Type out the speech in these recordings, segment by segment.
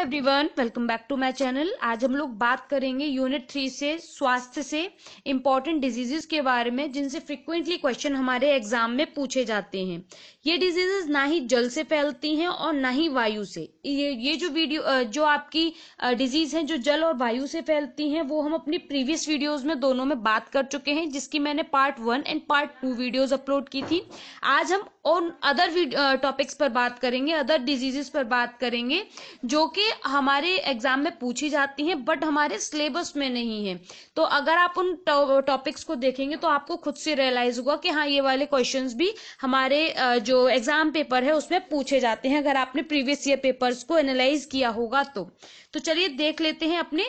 Everyone, welcome back to my channel. आज हम लोग बात करेंगे यूनिट 3 से स्वास्थ्य से इम्पॉर्टेंट डिजीजेस के बारे में जिनसे फ्रिक्वेंटली क्वेश्चन हमारे एग्जाम में पूछे जाते हैं। ये डिजीजेस ना ही जल से फैलती हैं और ना ही वायु से। ये जो वीडियो जो आपकी डिजीज हैं जो जल और वायु से फैलती हैं वो हम अपनी प्रीवियस वीडियोज में दोनों में बात कर चुके हैं, जिसकी मैंने part 1 and part 2 videos upload की थी। आज हम और अदर टॉपिक्स पर बात करेंगे, अदर डिजीजेस पर बात करेंगे जो कि हमारे एग्जाम में पूछी जाती हैं बट हमारे सिलेबस में नहीं है। तो अगर आप उन टॉपिक्स को देखेंगे तो आपको खुद से रियलाइज होगा कि हाँ, ये वाले क्वेश्चंस भी हमारे जो एग्जाम पेपर है उसमें पूछे जाते हैं, अगर आपने प्रीवियस ईयर पेपर्स को एनालाइज किया होगा तो चलिए देख लेते हैं अपने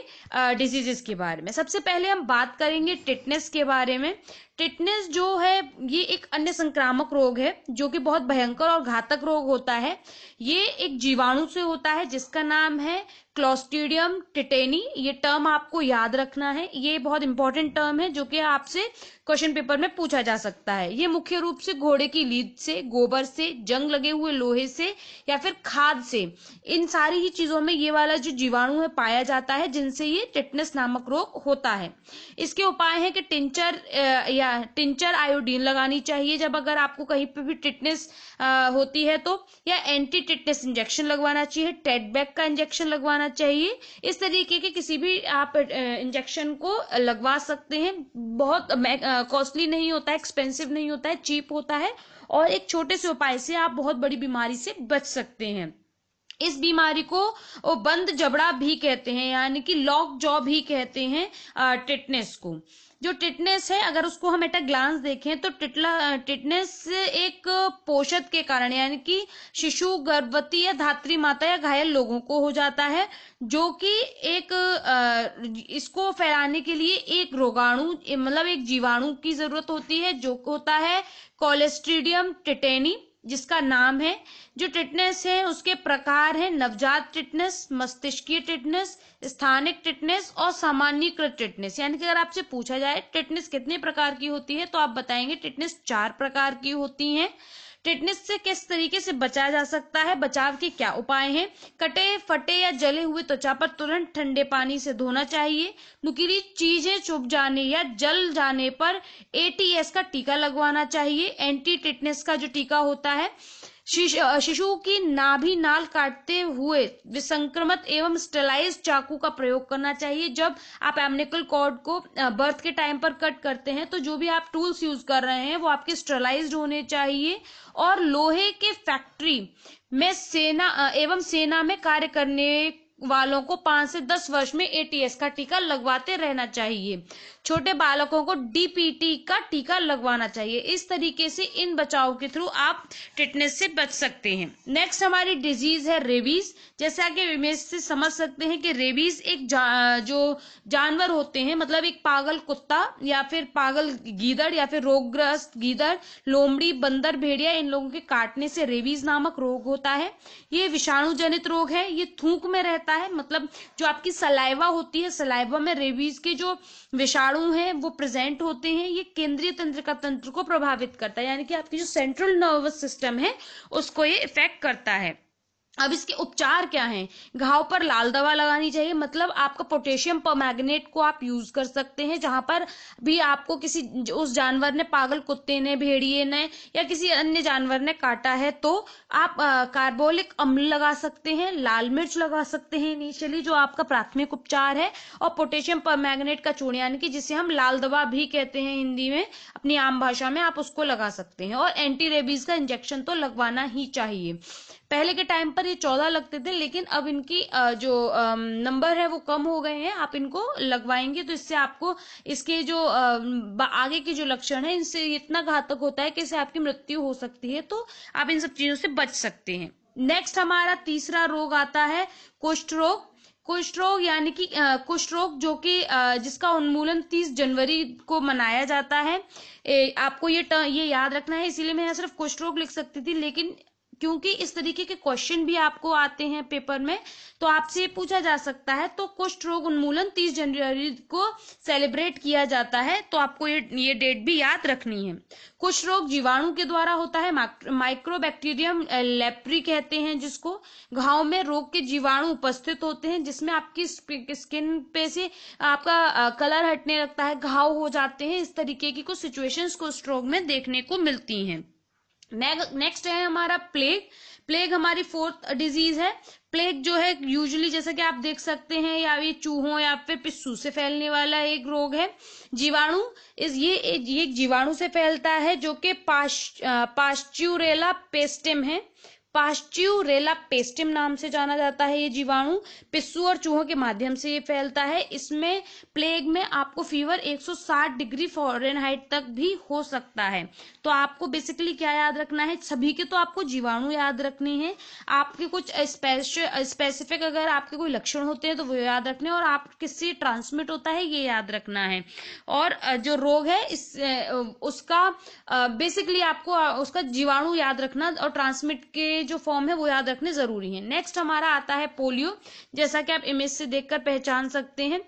डिजीजेस के बारे में। सबसे पहले हम बात करेंगे टिटनेस के बारे में। टिटनेस जो है ये एक अन्य संक्रामक रोग है जो कि बहुत भयंकर और घातक रोग होता है। ये एक जीवाणु से होता है जिसका नाम है क्लोस्ट्रीडियम टिटेनी। ये टर्म आपको याद रखना है, ये बहुत इंपॉर्टेंट टर्म है जो कि आपसे क्वेश्चन पेपर में पूछा जा सकता है। ये मुख्य रूप से घोड़े की लीद से, गोबर से, जंग लगे हुए लोहे से या फिर खाद से, इन सारी ही चीजों में ये वाला जो जीवाणु है पाया जाता है जिनसे ये टिटनेस नामक रोग होता है। इसके उपाय है कि टिंचर आयोडीन लगानी चाहिए जब अगर आपको कहीं पे भी टिटनेस होती है तो, या एंटी टिटनेस इंजेक्शन लगवाना चाहिए, टेटबैक का इंजेक्शन लगवाना चाहिए। इस तरीके के किसी भी आप इंजेक्शन को लगवा सकते हैं। बहुत कॉस्टली नहीं होता है, एक्सपेंसिव नहीं होता है, चीप होता है और एक छोटे से उपाय से आप बहुत बड़ी बीमारी से बच सकते हैं। इस बीमारी को वो बंद जबड़ा भी कहते हैं, यानी कि लॉक जॉ भी कहते हैं टिटनेस को। जो टिटनेस है अगर उसको हम एट अ ग्लांस देखें तो टिटनेस एक पोषक के कारण, यानी कि शिशु, गर्भवती या धात्री माता या घायल लोगों को हो जाता है, जो कि एक इसको फैलाने के लिए एक रोगाणु मतलब एक जीवाणु की जरूरत होती है जो होता है क्लोस्ट्रीडियम टिटेनी, जिसका नाम है। जो टिटनेस है उसके प्रकार है नवजात टिटनेस, मस्तिष्कीय टिटनेस, स्थानिक टिटनेस और सामान्यीकृत टिटनेस। यानी कि अगर आपसे पूछा जाए टिटनेस कितने प्रकार की होती है तो आप बताएंगे टिटनेस 4 प्रकार की होती हैं। टिटनेस से किस तरीके से बचा जा सकता है, बचाव के क्या उपाय हैं? कटे, फटे या जले हुए त्वचा पर तुरंत ठंडे पानी से धोना चाहिए। नुकीली चीजें चुभ जाने या जल जाने पर ATS का टीका लगवाना चाहिए। एंटी टिटनेस का जो टीका होता है, शिशु की नाभि नाल काटते हुए विसंक्रमित एवं स्टेलाइज चाकू का प्रयोग करना चाहिए। जब आप एमनिकल कॉर्ड को बर्थ के टाइम पर कट करते हैं तो जो भी आप टूल्स यूज कर रहे हैं वो आपके स्टेलाइज्ड होने चाहिए। और लोहे के फैक्ट्री में सेना में कार्य करने वालों को 5 से 10 वर्ष में ATS का टीका लगवाते रहना चाहिए। छोटे बालकों को DPT का टीका लगवाना चाहिए। इस तरीके से इन बचाव के थ्रू आप टिटनेस से बच सकते हैं। नेक्स्ट हमारी डिजीज है रेबीज। जैसा कि इमेज से समझ सकते हैं कि रेबीज एक जो जानवर होते हैं, मतलब एक पागल कुत्ता या फिर पागल गीदड़ या फिर रोगग्रस्त गीदड़, लोमड़ी, बंदर, भेड़िया, इन लोगों के काटने से रेबीज नामक रोग होता है। ये विषाणु जनित रोग है, ये थूक में रहता है, मतलब जो आपकी सलाइवा होती है, सलाइवा में रेबीज के जो विषाणु हैं वो प्रेजेंट होते हैं। ये केंद्रीय तंत्रिका तंत्र को प्रभावित करता है, यानी कि आपकी जो सेंट्रल नर्वस सिस्टम है उसको ये इफेक्ट करता है। अब इसके उपचार क्या हैं? घाव पर लाल दवा लगानी चाहिए, मतलब आपका पोटेशियम परमैंगनेट को आप यूज कर सकते हैं। जहां पर भी आपको किसी उस जानवर ने, पागल कुत्ते ने, भेड़िए ने या किसी अन्य जानवर ने काटा है तो आप कार्बोलिक अम्ल लगा सकते हैं, लाल मिर्च लगा सकते हैं इनिशियली, जो आपका प्राथमिक उपचार है। और पोटेशियम परमैंगनेट का चूर्ण, यानी कि जिसे हम लाल दवा भी कहते हैं हिंदी में, अपनी आम भाषा में, आप उसको लगा सकते हैं। और एंटी रेबीज का इंजेक्शन तो लगवाना ही चाहिए। पहले के टाइम पर ये 14 लगते थे, लेकिन अब इनकी जो नंबर है वो कम हो गए हैं। आप इनको लगवाएंगे तो इससे आपको इसके जो आगे के जो लक्षण है इनसे इतना घातक होता है कि इससे आपकी मृत्यु हो सकती है, तो आप इन सब चीजों से बच सकते हैं। नेक्स्ट हमारा तीसरा रोग आता है कुष्ठ रोग। कुष्ठ रोग यानी कि कुष्ठ रोग जो कि जिसका उन्मूलन 30 जनवरी को मनाया जाता है। आपको ये याद रखना है, इसीलिए मैं यहाँ सिर्फ कुष्ठ रोग लिख सकती थी, लेकिन क्योंकि इस तरीके के क्वेश्चन भी आपको आते हैं पेपर में, तो आपसे पूछा जा सकता है। तो कुष्ठ रोग उन्मूलन 30 जनवरी को सेलिब्रेट किया जाता है, तो आपको ये डेट भी याद रखनी है। कुष्ठ रोग जीवाणु के द्वारा होता है, माइक्रोबैक्टीरियम लेप्री कहते हैं जिसको। घाव में रोग के जीवाणु उपस्थित होते हैं, जिसमें आपकी स्किन पे से आपका कलर हटने लगता है, घाव हो जाते हैं। इस तरीके की कुछ सिचुएशंस कुष्ठ रोग में देखने को मिलती हैं। नेक्स्ट है हमारा प्लेग। प्लेग हमारी 4th डिजीज है। प्लेग जो है यूजुअली जैसा कि आप देख सकते हैं, या ये चूहों या फिर पिस्सू से फैलने वाला एक रोग है। जीवाणु ये जीवाणु से फैलता है, जो कि पास्चुरेला पेस्टिम है। पास्चुरेला पेस्टिम नाम से जाना जाता है ये जीवाणु। पिस्सू और चूहों के माध्यम से ये फैलता है। इसमें प्लेग में आपको फीवर 160 डिग्री फ़ारेनहाइट तक भी हो सकता है। तो आपको बेसिकली क्या याद रखना है, सभी के तो आपको जीवाणु याद रखने हैं, आपके कुछ स्पेसिफिक अगर आपके कोई लक्षण होते हैं तो वो याद रखने, और आप किससे ट्रांसमिट होता है ये याद रखना है। और जो रोग है उसका बेसिकली आपको उसका जीवाणु याद रखना और ट्रांसमिट के जो फॉर्म है वो याद रखने जरूरी है। नेक्स्ट हमारा आता है पोलियो, जैसा कि आप इमेज से देखकर पहचान सकते हैं।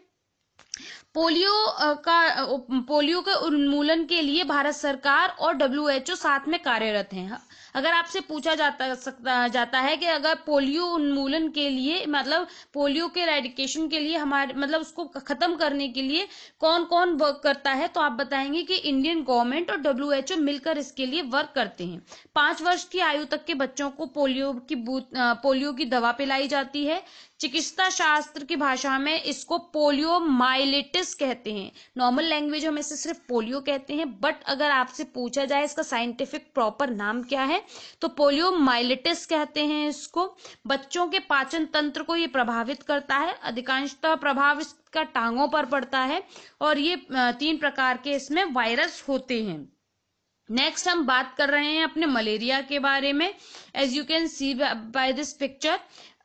पोलियो के उन्मूलन के लिए भारत सरकार और WHO साथ में कार्यरत हैं। अगर आपसे पूछा जाता है कि अगर पोलियो उन्मूलन के लिए मतलब पोलियो के रेडिकेशन के लिए हमारे मतलब उसको खत्म करने के लिए कौन कौन वर्क करता है, तो आप बताएंगे कि इंडियन गवर्नमेंट और WHO मिलकर इसके लिए वर्क करते हैं। 5 वर्ष की आयु तक के बच्चों को पोलियो की दवा पिलाई जाती है। चिकित्सा शास्त्र की भाषा में इसको पोलियो माइलिटिस कहते हैं। नॉर्मल लैंग्वेज में इसे सिर्फ पोलियो कहते हैं, बट अगर आपसे पूछा जाए इसका साइंटिफिक प्रॉपर नाम क्या है तो पोलियो माइलिटिस कहते हैं इसको। बच्चों के पाचन तंत्र को ये प्रभावित करता है, अधिकांशतः प्रभाव इसका टांगों पर पड़ता है, और ये 3 प्रकार के इसमें वायरस होते हैं। नेक्स्ट हम बात कर रहे हैं अपने मलेरिया के बारे में, as you can see by this picture.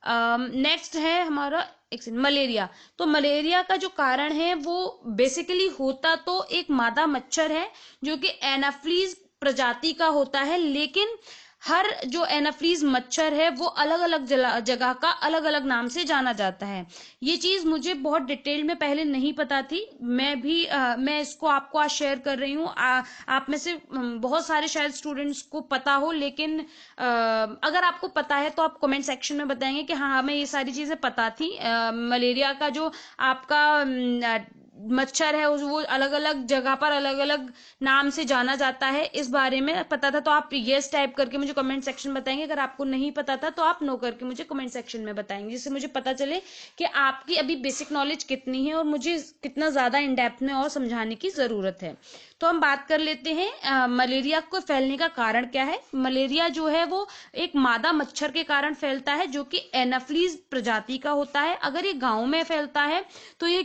Next है हमारा मलेरिया। तो मलेरिया का जो कारण है वो बेसिकली होता तो एक मादा मच्छर है जो कि एनाफ्लीज प्रजाति का होता है, लेकिन हर जो एनाफ्लीज मच्छर है वो अलग अलग जगह का अलग अलग नाम से जाना जाता है। ये चीज मुझे बहुत डिटेल में पहले नहीं पता थी, मैं इसको आपको आज शेयर कर रही हूँ। आप में से बहुत सारे शायद स्टूडेंट्स को पता हो, लेकिन अगर आपको पता है तो आप कमेंट सेक्शन में बताएंगे कि हाँ हमें ये सारी चीजें पता थी। मलेरिया का जो आपका मच्छर है वो अलग अलग जगह पर अलग अलग नाम से जाना जाता है, इस बारे में पता था तो आप यस टाइप करके मुझे कमेंट सेक्शन में बताएंगे। अगर आपको नहीं पता था तो आप नो करके मुझे कमेंट सेक्शन में बताएंगे, जिससे मुझे पता चले कि आपकी अभी बेसिक नॉलेज कितनी है और मुझे कितना ज्यादा इन डेप्थ में और समझाने की जरूरत है। तो हम बात कर लेते हैं मलेरिया को फैलने का कारण क्या है। मलेरिया जो है वो एक मादा मच्छर के कारण फैलता है जो कि एनाफ्लीज प्रजाति का होता है। अगर ये गांव में फैलता है तो ये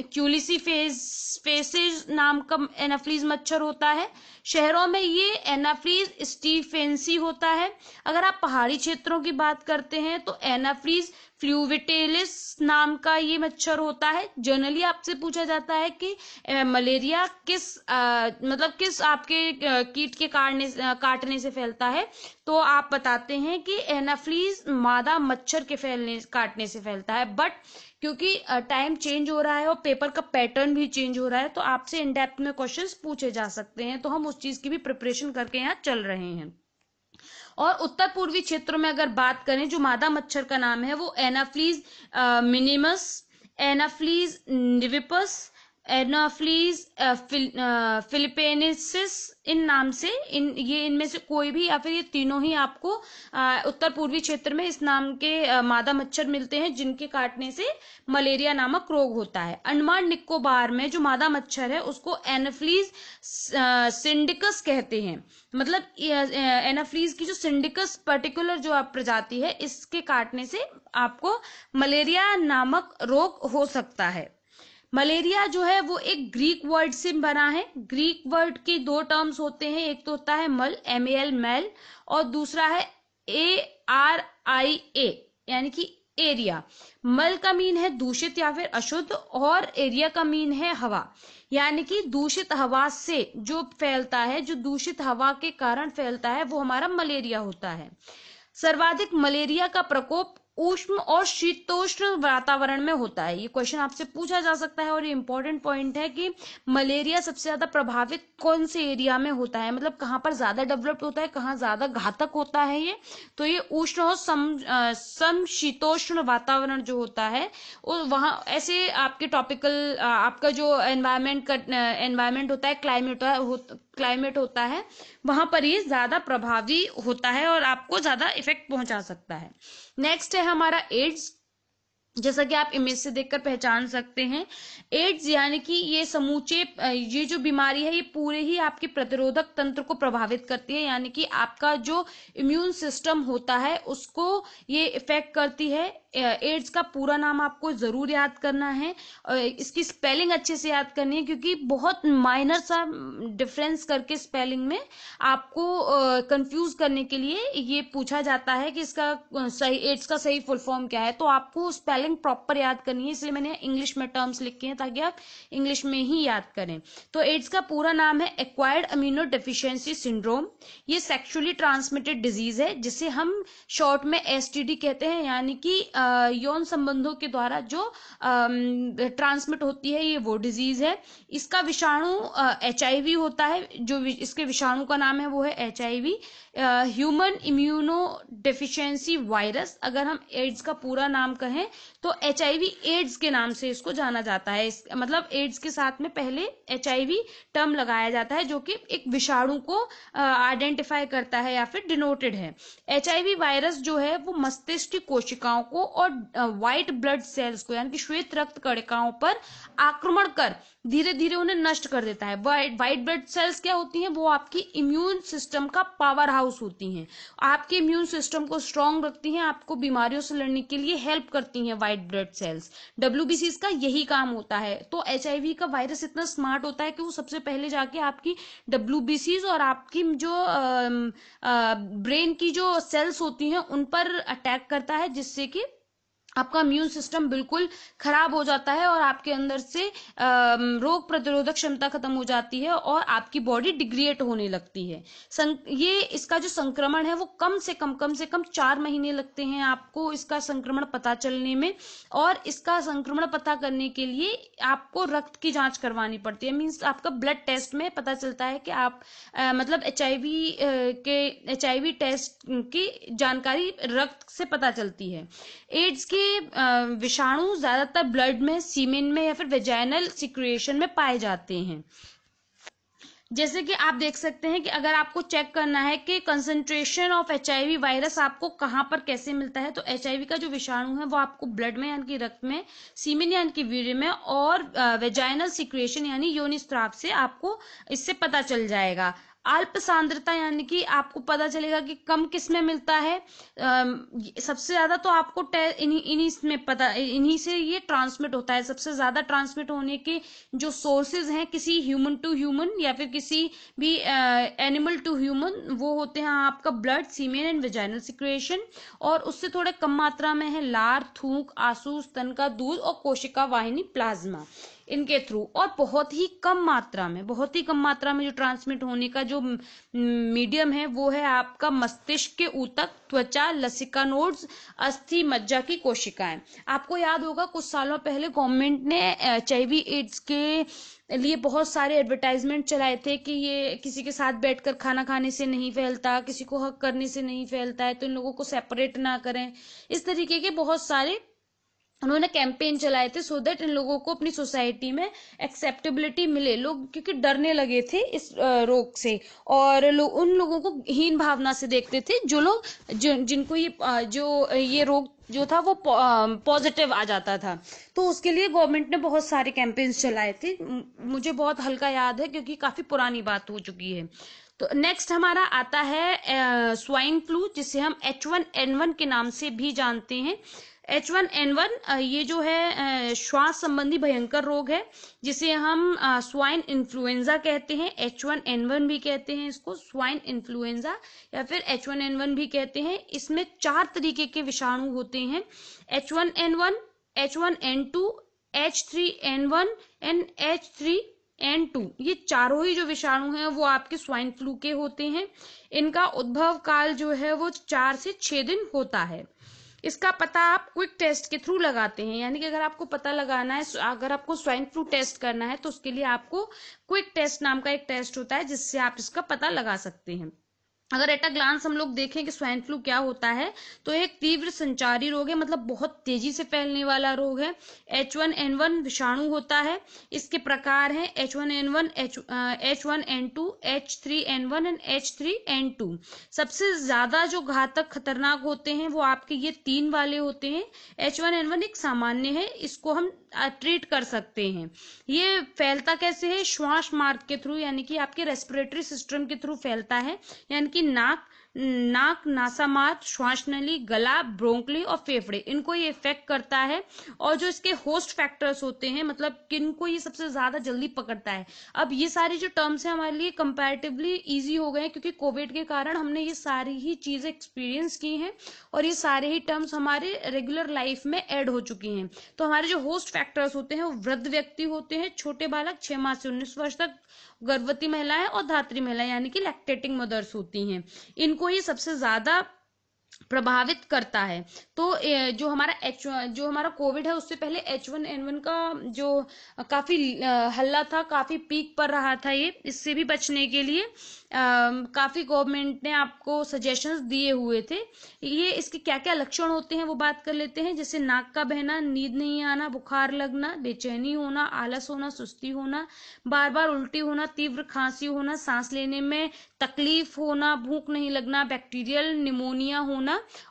क्यूलिसीफेसिस नाम का एनाफ्लीज मच्छर होता है। शहरों में ये एनाफ्लीज स्टीफेंसी होता है। अगर आप पहाड़ी क्षेत्रों की बात करते हैं तो एनाफ्लीज फ्लूविटेलिस नाम का ये मच्छर होता है। जनरली आपसे पूछा जाता है कि मलेरिया किस आपके कीट के काटने से फैलता है, तो आप बताते हैं कि एनाफ्लीज मादा मच्छर के काटने से फैलता है। बट क्योंकि टाइम चेंज हो रहा है और पेपर का पैटर्न भी चेंज हो रहा है, तो आपसे इन डेप्थ में क्वेश्चंस पूछे जा सकते हैं, तो हम उस चीज की भी प्रिपरेशन करके यहाँ चल रहे हैं। और उत्तर पूर्वी क्षेत्रों में अगर बात करें, जो मादा मच्छर का नाम है वो एनाफ्लीज मिनिमस, एनाफ्लीज निविपस, एनाफ्लीज फिलिपेनेसिस, इन नाम से इनमें से कोई भी या फिर ये तीनों ही आपको उत्तर पूर्वी क्षेत्र में इस नाम के मादा मच्छर मिलते हैं, जिनके काटने से मलेरिया नामक रोग होता है। अंडमान निकोबार में जो मादा मच्छर है उसको एनाफ्लीज सिंडिकस कहते हैं। मतलब एनाफ्लीज की जो सिंडिकस पर्टिकुलर जो प्रजाति है, इसके काटने से आपको मलेरिया नामक रोग हो सकता है। मलेरिया जो है वो एक ग्रीक वर्ड से बना है। ग्रीक वर्ड के 2 टर्म्स होते हैं, एक तो होता है मल, MAL मैल, और दूसरा है ARIA यानी कि एरिया। मल का मीन है दूषित या फिर अशुद्ध, और एरिया का मीन है हवा, यानी कि दूषित हवा से जो फैलता है, जो दूषित हवा के कारण फैलता है, वो हमारा मलेरिया होता है। सर्वाधिक मलेरिया का प्रकोप उष्ण और शीतोष्ण वातावरण में होता है। ये क्वेश्चन आपसे पूछा जा सकता है और ये इंपॉर्टेंट पॉइंट है कि मलेरिया सबसे ज्यादा प्रभावित कौन से एरिया में होता है, मतलब कहाँ पर ज्यादा डेवलप्ड होता है, कहाँ ज्यादा घातक होता है ये। तो ये उष्ण और समशीतोष्ण वातावरण जो होता है, और वहाँ ऐसे आपके टॉपिकल आपका जो एनवायरमेंट होता है, क्लाइमेट होता है, वहां पर ये ज्यादा प्रभावी होता है और आपको ज्यादा इफेक्ट पहुंचा सकता है। नेक्स्ट है हमारा एड्स। जैसा कि आप इमेज से देखकर पहचान सकते हैं, एड्स यानी कि ये समूचे ये जो बीमारी है ये पूरे ही आपके प्रतिरोधक तंत्र को प्रभावित करती है, यानी कि आपका जो इम्यून सिस्टम होता है उसको ये इफेक्ट करती है। एड्स का पूरा नाम आपको जरूर याद करना है, इसकी स्पेलिंग अच्छे से याद करनी है, क्योंकि बहुत माइनर सा डिफरेंस करके स्पेलिंग में आपको कंफ्यूज करने के लिए ये पूछा जाता है कि इसका सही एड्स का सही फुल फॉर्म क्या है। तो आपको स्पेलिंग प्रॉपर याद करनी है, इसलिए मैंने इंग्लिश में टर्म्स लिखे हैं ताकि आप इंग्लिश में ही याद करें। तो एड्स का पूरा नाम है एक्वायर्ड अमीनो डेफिशिएंसी सिंड्रोम। ये सेक्सुअली ट्रांसमिटेड डिजीज है जिसे हम शॉर्ट में एसटीडी कहते हैं, यानी कि यौन संबंधों के द्वारा जो ट्रांसमिट होती है, ये वो डिजीज है। इसका विषाणु HIV होता है, जो इसके विषाणु का नाम है वो है HIV, human immuno deficiency virus. अगर हम एड्स का पूरा नाम कहें तो HIV एड्स के नाम से इसको जाना जाता है। मतलब एड्स के साथ में पहले HIV टर्म लगाया जाता है, जो कि एक विषाणु को आइडेंटिफाई करता है या फिर डिनोटेड है। HIV वायरस जो है वो मस्तिष्क की कोशिकाओं को और व्हाइट ब्लड सेल्स को, यानी कि श्वेत रक्त कणिकाओं पर आक्रमण कर धीरे धीरे उन्हें नष्ट कर देता है। व्हाइट ब्लड सेल्स क्या होती हैं? वो आपकी इम्यून सिस्टम का पावर हाउस होती हैं, आपके इम्यून सिस्टम को स्ट्रांग रखती हैं, आपको बीमारियों से लड़ने के लिए हेल्प करती हैं व्हाइट ब्लड सेल्स। WBCs का यही काम होता है। तो HIV का वायरस इतना स्मार्ट होता है कि वो सबसे पहले जाके आपकी WBCs और आपकी जो ब्रेन की जो सेल्स होती हैं उन पर अटैक करता है, जिससे कि आपका इम्यून सिस्टम बिल्कुल खराब हो जाता है और आपके अंदर से रोग प्रतिरोधक क्षमता खत्म हो जाती है और आपकी बॉडी डिग्रेड होने लगती है। ये इसका जो संक्रमण है वो कम से कम 4 महीने लगते हैं आपको इसका संक्रमण पता चलने में, और इसका संक्रमण पता करने के लिए आपको रक्त की जांच करवानी पड़ती है। मींस आपका ब्लड टेस्ट में पता चलता है कि आप मतलब HIV टेस्ट की जानकारी रक्त से पता चलती है। एड्स के विषाणु ज्यादातर ब्लड में, सीमेन में या फिर वेजाइनल सिक्रिएशन में पाए जाते हैं। जैसे कि आप देख सकते हैं कि अगर आपको चेक करना है कि कंसंट्रेशन ऑफ HIV वायरस आपको कहां पर कैसे मिलता है, तो HIV का जो विषाणु है वो आपको ब्लड में यानी कि रक्त में, सीमेन यानी कि वीर्य में, और वेजाइनल सिक्रिएशन यानी योनि स्राव से आपको इससे पता चल जाएगा। अल्प सांद्रता यानी कि आपको पता चलेगा कि कम किस में मिलता है। सबसे ज्यादा तो आपको इन्हीं से ये ट्रांसमिट होता है। सबसे ज्यादा ट्रांसमिट होने के जो सोर्सेज हैं किसी ह्यूमन टू ह्यूमन या फिर किसी भी एनिमल टू ह्यूमन, वो होते हैं आपका blood, Seaman and vaginal secretion, और उससे थोड़े कम मात्रा में है लार, थूक, आंसू, स्तन का दूध और कोशिका वाहिनी प्लाज्मा, इनके थ्रू। और बहुत ही कम मात्रा में जो ट्रांसमिट होने का जो मीडियम है वो है आपका मस्तिष्क के ऊतक, त्वचा, लसिका नोड्स, अस्थि मज्जा की कोशिकाएं। आपको याद होगा कुछ सालों पहले गवर्नमेंट ने HIV एड्स के लिए बहुत सारे एडवर्टाइजमेंट चलाए थे कि ये किसी के साथ बैठकर खाना खाने से नहीं फैलता, किसी को हक करने से नहीं फैलता है, तो इन लोगों को सेपरेट ना करें। इस तरीके के बहुत सारे उन्होंने कैंपेन चलाए थे सो दैट इन लोगों को अपनी सोसाइटी में एक्सेप्टेबिलिटी मिले। लोग क्योंकि डरने लगे थे इस रोग से, और उन लोगों को हीन भावना से देखते थे जो लोग जिनको ये रोग जो था वो पॉजिटिव आ जाता था। तो उसके लिए गवर्नमेंट ने बहुत सारे कैंपेन्स चलाए थे। मुझे बहुत हल्का याद है क्योंकि काफी पुरानी बात हो चुकी है। तो नेक्स्ट हमारा आता है स्वाइन फ्लू, जिसे हम H1N1 के नाम से भी जानते हैं। H1N1 ये जो है श्वास संबंधी भयंकर रोग है, जिसे हम स्वाइन इन्फ्लुएंजा कहते हैं। H1N1 भी कहते हैं इसको, स्वाइन इन्फ्लुएंजा या फिर H1N1 भी कहते हैं। इसमें 4 तरीके के विषाणु होते हैं, H1N1, H1N2, H3N1 and H3N2। ये चारों ही जो विषाणु हैं वो आपके स्वाइन फ्लू के होते हैं। इनका उद्भव काल जो है वो 4 से 6 दिन होता है। इसका पता आप क्विक टेस्ट के थ्रू लगाते हैं, यानी कि अगर आपको पता लगाना है, अगर आपको स्वाइन फ्लू टेस्ट करना है तो उसके लिए आपको क्विक टेस्ट नाम का एक टेस्ट होता है, जिससे आप इसका पता लगा सकते हैं। अगर एट अ ग्लांस हम लोग देखें कि स्वाइन फ्लू क्या होता है, तो एक तीव्र संचारी रोग है, मतलब बहुत तेजी से फैलने वाला रोग है। H1N1 विषाणु होता है। इसके प्रकार हैं H1N1, H1N2, H3N1 and H3N2। सबसे ज्यादा जो घातक खतरनाक होते हैं वो आपके ये 3 वाले होते हैं। H1N1 एक सामान्य है, इसको हम ट्रीट कर सकते हैं। ये फैलता कैसे है? श्वास मार्ग के थ्रू, यानी कि आपके रेस्पिरेटरी सिस्टम के थ्रू फैलता है, यानी कि नाक, नासामार्ग, श्वास नली, गला, ब्रोंकली और फेफड़े, इनको ये इफेक्ट करता है। और जो इसके होस्ट फैक्टर्स होते हैं, मतलब किनको ये सबसे ज्यादा जल्दी पकड़ता है। अब ये सारी जो टर्म्स हैं हमारे लिए कंपैरेटिवली इजी हो गए, क्योंकि कोविड के कारण हमने ये सारी ही चीजें एक्सपीरियंस की हैं और ये सारे ही टर्म्स हमारे रेगुलर लाइफ में ऐड हो चुकी हैं। तो हमारे जो होस्ट फैक्टर्स होते हैं वो वृद्ध व्यक्ति होते हैं, छोटे बालक 6 माह से 19 वर्ष तक, गर्भवती महिलाएं और धात्री महिलाएं यानी कि लैक्टेटिंग मदर्स होती हैं। इनको ही सबसे ज्यादा प्रभावित करता है। तो जो हमारा कोविड है, उससे पहले H1N1 का जो काफी हल्ला था, काफी पीक पर रहा था, ये इससे भी बचने के लिए काफी गवर्नमेंट ने आपको सजेशंस दिए हुए थे। ये इसके क्या क्या लक्षण होते हैं वो बात कर लेते हैं, जैसे नाक का बहना, नींद नहीं आना, बुखार लगना, बेचैनी होना, आलस होना, सुस्ती होना, बार बार उल्टी होना, तीव्र खांसी होना, सांस लेने में तकलीफ होना, भूख नहीं लगना, बैक्टीरियल निमोनिया होना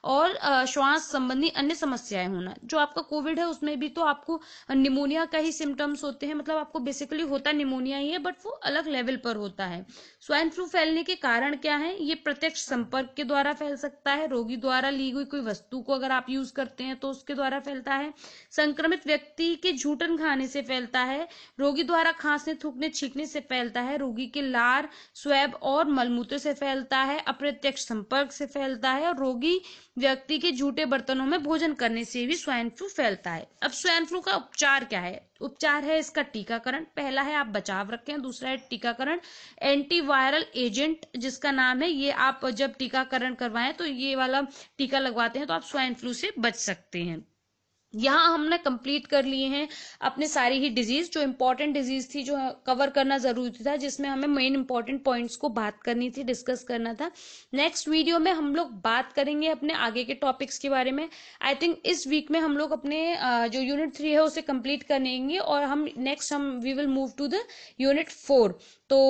और श्वास संबंधी अन्य समस्याएं होना। जो आपका कोविड है उसमें भी तो आपको निमोनिया का ही सिम्टम्स होते हैं, मतलब आपको बेसिकली होता निमोनिया ही है, बट वो अलग लेवल पर होता है। स्वाइन फ्लू फैलने के कारण क्या है? ये प्रत्यक्ष संपर्क के द्वारा फैल सकता है, रोगी द्वारा ली गई कोई वस्तु को अगर आप यूज करते हैं तो उसके द्वारा फैलता है, संक्रमित व्यक्ति के झूठन खाने से फैलता है, रोगी द्वारा खांसने, थूकने, छींकने से फैलता है, रोगी के लार, स्वैब और मलमूत्र से फैलता है, अप्रत्यक्ष संपर्क से फैलता है और रोगी व्यक्ति के झूठे बर्तनों में भोजन करने से भी स्वाइन फ्लू फैलता है। अब स्वाइन फ्लू का उपचार क्या है? उपचार है इसका टीकाकरण। पहला है आप बचाव रखें, दूसरा है टीकाकरण। एंटीवायरल एजेंट जिसका नाम है, ये आप जब टीकाकरण करवाएं तो ये वाला टीका लगवाते हैं तो आप स्वाइन फ्लू से बच सकते हैं। यहाँ हमने कंप्लीट कर लिए हैं अपने सारी ही डिजीज, जो इंपॉर्टेंट डिजीज थी, जो कवर करना जरूरी था, जिसमें हमें मेन इंपॉर्टेंट पॉइंट्स को बात करनी थी, डिस्कस करना था। नेक्स्ट वीडियो में हम लोग बात करेंगे अपने आगे के टॉपिक्स के बारे में। आई थिंक इस वीक में हम लोग अपने जो यूनिट 3 है उसे कंप्लीट करेंगे और हम we will move to the unit 4। तो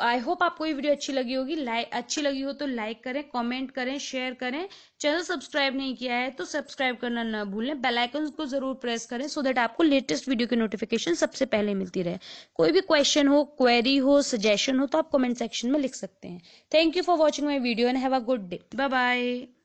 आई होप आपको ये वीडियो अच्छी लगी होगी। अच्छी लगी हो तो लाइक करें, कमेंट करें, शेयर करें। चैनल सब्सक्राइब नहीं किया है तो सब्सक्राइब करना ना भूलें, बेल आइकन को जरूर प्रेस करें सो दैट आपको लेटेस्ट वीडियो की नोटिफिकेशन सबसे पहले मिलती रहे। कोई भी क्वेश्चन हो, क्वेरी हो, सजेशन हो तो आप कमेंट सेक्शन में लिख सकते हैं। Thank you for watching my video and have a good day. Bye bye.